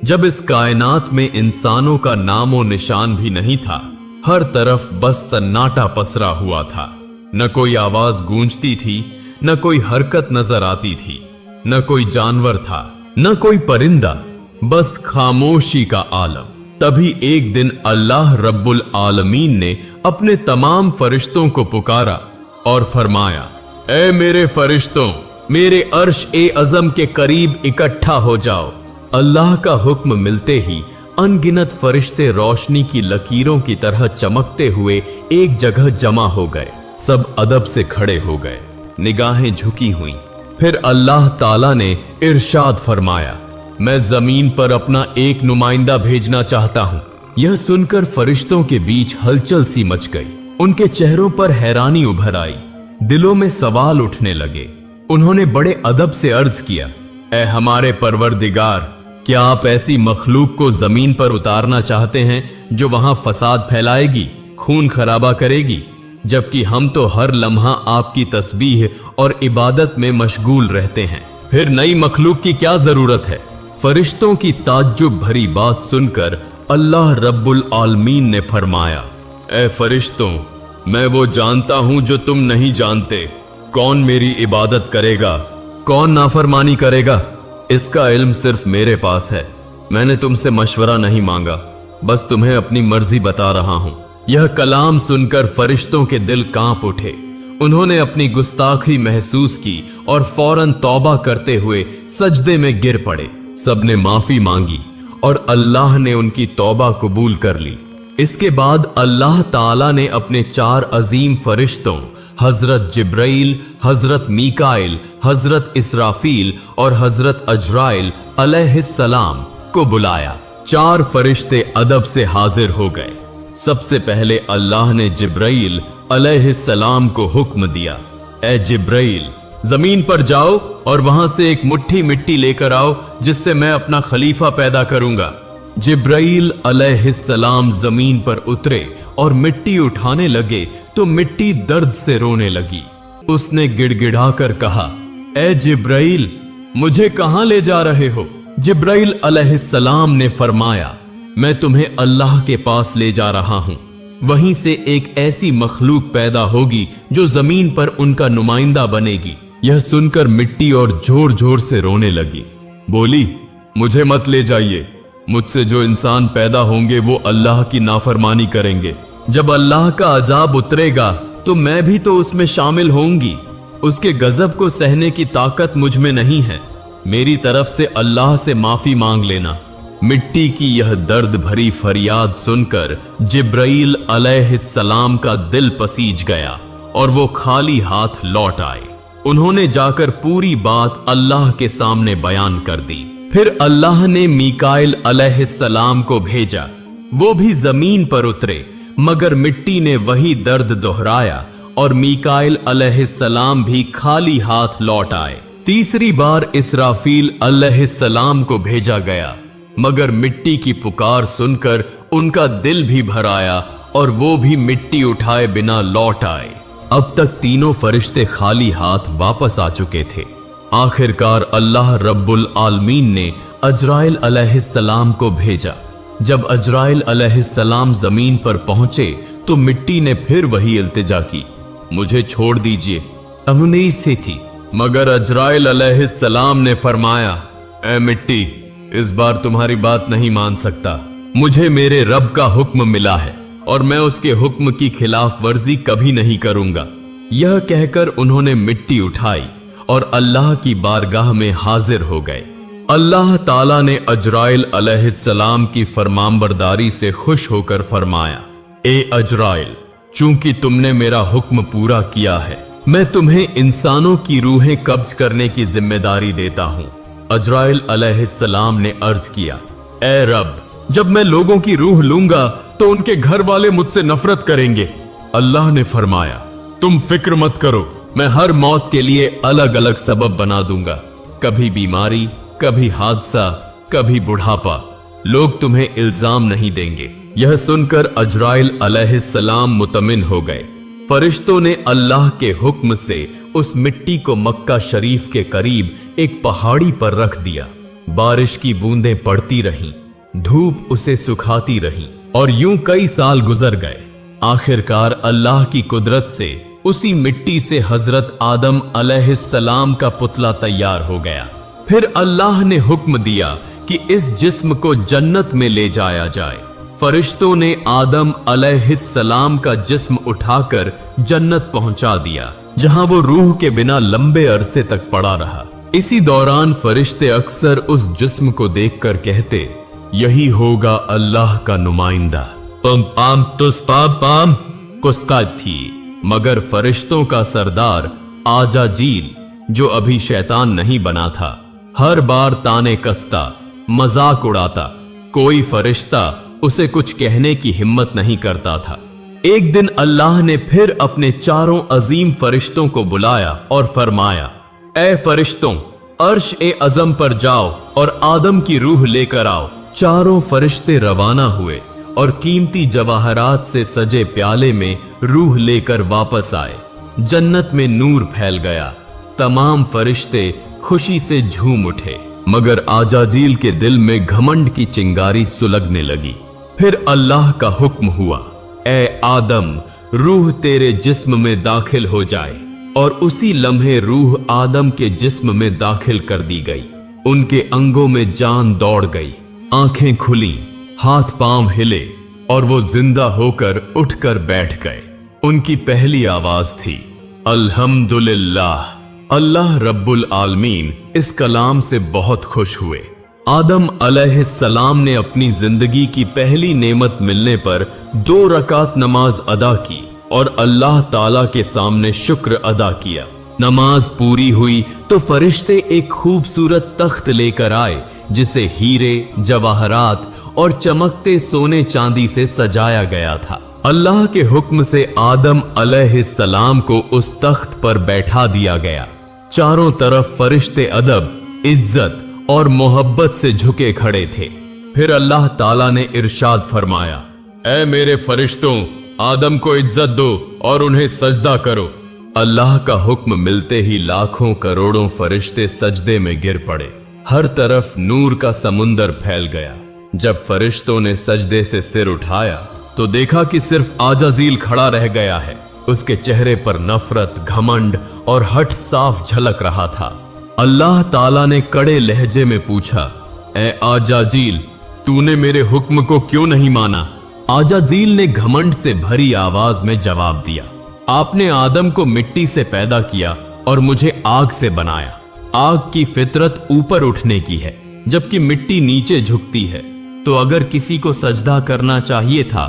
जब इस कायनात में इंसानों का नामो निशान भी नहीं था, हर तरफ बस सन्नाटा पसरा हुआ था। न कोई आवाज गूंजती थी, न कोई हरकत नजर आती थी, न कोई जानवर था, न कोई परिंदा, बस खामोशी का आलम। तभी एक दिन अल्लाह रब्बुल आलमीन ने अपने तमाम फरिश्तों को पुकारा और फरमाया, ऐ मेरे फरिश्तों, मेरे अर्श ए अज़म के करीब इकट्ठा हो जाओ। अल्लाह का हुक्म मिलते ही अनगिनत फरिश्ते रोशनी की लकीरों की तरह चमकते हुए एक जगह जमा हो गए। सब अदब से खड़े हो गए, निगाहें झुकी हुई। फिर अल्लाह ताला ने इरशाद फरमाया, मैं जमीन पर अपना एक नुमाइंदा भेजना चाहता हूं। यह सुनकर फरिश्तों के बीच हलचल सी मच गई। उनके चेहरों पर हैरानी उभर आई, दिलों में सवाल उठने लगे। उन्होंने बड़े अदब से अर्ज किया, ऐ हमारे परवरदिगार, क्या आप ऐसी मखलूक को जमीन पर उतारना चाहते हैं जो वहां फसाद फैलाएगी, खून खराबा करेगी, जबकि हम तो हर लम्हा आपकी तस्बीह और इबादत में मशगूल रहते हैं। फिर नई मखलूक की क्या जरूरत है? फरिश्तों की ताज्जुब भरी बात सुनकर अल्लाह रब्बुल आलमीन ने फरमाया, ऐ फरिश्तों, मैं वो जानता हूं जो तुम नहीं जानते। कौन मेरी इबादत करेगा, कौन नाफरमानी करेगा, इसका इल्म सिर्फ मेरे पास है। मैंने तुमसे मशवरा नहीं मांगा, बस तुम्हें अपनी मर्जी बता रहा हूं। यह कलाम सुनकर फरिश्तों के दिल कांप उठे। उन्होंने अपनी गुस्ताखी महसूस की और फौरन तौबा करते हुए सजदे में गिर पड़े। सबने माफी मांगी और अल्लाह ने उनकी तौबा कबूल कर ली। इसके बाद अल्लाह ताला ने अपने 4 अजीम फरिश्तों हजरत जिब्राइल, हजरत मीकाइल, हजरत इसराफील और हजरत अजराइल अलैहिस्सलाम को बुलाया। 4 फरिश्ते अदब से हाजिर हो गए। सबसे पहले अल्लाह ने जिब्राइल अलैहिस्सलाम को हुक्म दिया, ऐ जिब्राइल, जमीन पर जाओ और वहां से एक मुट्ठी मिट्टी लेकर आओ जिससे मैं अपना खलीफा पैदा करूंगा। जिब्राइल अलैहिस्सलाम जमीन पर उतरे और मिट्टी उठाने लगे तो मिट्टी दर्द से रोने लगी। उसने गिड़गिड़ाकर कहा, ऐ जिब्राइल, मुझे कहां ले जा रहे हो? जिब्राइल अलैहिस्सलाम ने फरमाया, मैं तुम्हें अल्लाह के पास ले जा रहा हूं। वहीं से एक ऐसी मखलूक पैदा होगी जो जमीन पर उनका नुमाइंदा बनेगी। यह सुनकर मिट्टी और जोर जोर से रोने लगी। बोली, मुझे मत ले जाइए। मुझसे जो इंसान पैदा होंगे वो अल्लाह की नाफरमानी करेंगे। जब अल्लाह का अजाब उतरेगा तो मैं भी तो उसमें शामिल होंगी। उसके गजब को सहने की ताकत मुझ में नहीं है। मेरी तरफ से अल्लाह से माफी मांग लेना। मिट्टी की यह दर्द भरी फरियाद सुनकर जिब्राइल अलैहिस्सलाम का दिल पसीज गया और वो खाली हाथ लौट आए। उन्होंने जाकर पूरी बात अल्लाह के सामने बयान कर दी। फिर अल्लाह ने मीकाइल अलैहिस्सलाम को भेजा। वो भी जमीन पर उतरे, मगर मिट्टी ने वही दर्द दोहराया और मीकाइल अलैहिस्सलाम भी खाली हाथ लौट आए। तीसरी बार इसराफील अलैहिस्सलाम को भेजा गया, मगर मिट्टी की पुकार सुनकर उनका दिल भी भर आया और वो भी मिट्टी उठाए बिना लौट आए। अब तक तीनों फरिश्ते खाली हाथ वापस आ चुके थे। आखिरकार अल्लाह रब्बुल आलमीन ने अजराइल अलैहिस्सलाम को भेजा। जब अजराइल अलैहिस्सलाम जमीन पर पहुंचे तो मिट्टी ने फिर वही इल्तिजा की, मुझे छोड़ दीजिए, अमुनीस से थी। मगर अजराइल अलैहिस्सलाम ने फरमाया, ऐ मिट्टी, इस बार तुम्हारी बात नहीं मान सकता। मुझे मेरे रब का हुक्म मिला है और मैं उसके हुक्म की खिलाफ वर्जी कभी नहीं करूंगा। यह कहकर उन्होंने मिट्टी उठाई और अल्लाह की बारगाह में हाजिर हो गए। अल्लाह ताला ने अजराइल अलैहिस्सलाम की फरमानबरदारी से खुश होकर फरमाया, ए अजराइल, चूंकि तुमने मेरा हुक्म पूरा किया है, मैं तुम्हें इंसानों की रूहें कब्ज करने की जिम्मेदारी देता हूं। अजराइल अलैहिस्सलाम ने अर्ज किया, ए रब, जब मैं लोगों की रूह लूंगा तो उनके घर वाले मुझसे नफरत करेंगे। अल्लाह ने फरमाया, तुम फिक्र मत करो, मैं हर मौत के लिए अलग अलग सबब बना दूंगा। कभी बीमारी, कभी हादसा, कभी बुढ़ापा। लोग तुम्हें इल्जाम नहीं देंगे। यह सुनकर अजराइल अलैहिस्सलाम मुतमिन हो गए। फरिश्तों ने अल्लाह के हुक्म से उस मिट्टी को मक्का शरीफ के करीब एक पहाड़ी पर रख दिया। बारिश की बूंदें पड़ती रहीं, धूप उसे सुखाती रही और यूं कई साल गुजर गए। आखिरकार अल्लाह की कुदरत से उसी मिट्टी से हजरत आदम अलैहिस्सलाम का पुतला तैयार हो गया। फिर अल्लाह ने हुक्म दिया कि इस जिस्म को जन्नत में ले जाया जाए। फरिश्तों ने आदम अलैहिस्सलाम का जिस्म उठाकर जन्नत पहुंचा दिया, जहां वो रूह के बिना लंबे अरसे तक पड़ा रहा। इसी दौरान फरिश्ते अक्सर उस जिस्म को देखकर कहते, यही होगा अल्लाह का नुमाइंदा। पम पाम तुस पाम पाम कुस्का थी, मगर फरिश्तों का सरदार आजाजील, जो अभी शैतान नहीं बना था, हर बार ताने कसता, मजाक उड़ाता। कोई फरिश्ता उसे कुछ कहने की हिम्मत नहीं करता था। एक दिन अल्लाह ने फिर अपने चारों अजीम फरिश्तों को बुलाया और फरमाया, ए फरिश्तों, अर्श ए अजम पर जाओ और आदम की रूह लेकर आओ। चारों फरिश्ते रवाना हुए और कीमती जवाहरात से सजे प्याले में रूह लेकर वापस आए। जन्नत में नूर फैल गया। तमाम फरिश्ते खुशी से झूम उठे, मगर आजाजील के दिल में घमंड की चिंगारी सुलगने लगी। फिर अल्लाह का हुक्म हुआ, ए आदम, रूह तेरे जिस्म में दाखिल हो जाए। और उसी लम्हे रूह आदम के जिस्म में दाखिल कर दी गई। उनके अंगों में जान दौड़ गई, आंखें खुली, हाथ पांव हिले और वो जिंदा होकर उठकर बैठ गए। उनकी पहली आवाज थी, अल्हम्दुलिल्लाह। अल्लाह रब्बुल आलमीन इस कलाम से बहुत खुश हुए। आदम अलैहिस्सलाम ने अपनी जिंदगी की पहली नेमत मिलने पर 2 रकात नमाज अदा की और अल्लाह ताला के सामने शुक्र अदा किया। नमाज पूरी हुई तो फरिश्ते एक खूबसूरत तख्त लेकर आए, जिसे हीरे, जवाहरात और चमकते सोने चांदी से सजाया गया था। अल्लाह के हुक्म से आदम अलैहिस्सलाम को उस तख्त पर बैठा दिया गया। चारों तरफ फरिश्ते अदब, इज्जत और मोहब्बत से झुके खड़े थे। फिर अल्लाह ताला ने इरशाद फरमाया, ऐ मेरे फरिश्तों, आदम को इज्जत दो और उन्हें सजदा करो। अल्लाह का हुक्म मिलते ही लाखों करोड़ों फरिश्ते सजदे में गिर पड़े। हर तरफ नूर का समुंदर फैल गया। जब फरिश्तों ने सजदे से सिर उठाया तो देखा कि सिर्फ आजाजील खड़ा रह गया है। उसके चेहरे पर नफरत, घमंड और हठ साफ झलक रहा था। अल्लाह ताला ने कड़े लहजे में पूछा, ए आजाजील, तूने मेरे हुक्म को क्यों नहीं माना? आजाजील ने घमंड से भरी आवाज में जवाब दिया, आपने आदम को मिट्टी से पैदा किया और मुझे आग से बनाया। आग की फितरत ऊपर उठने की है, जबकि मिट्टी नीचे झुकती है। तो अगर किसी को सजदा करना चाहिए था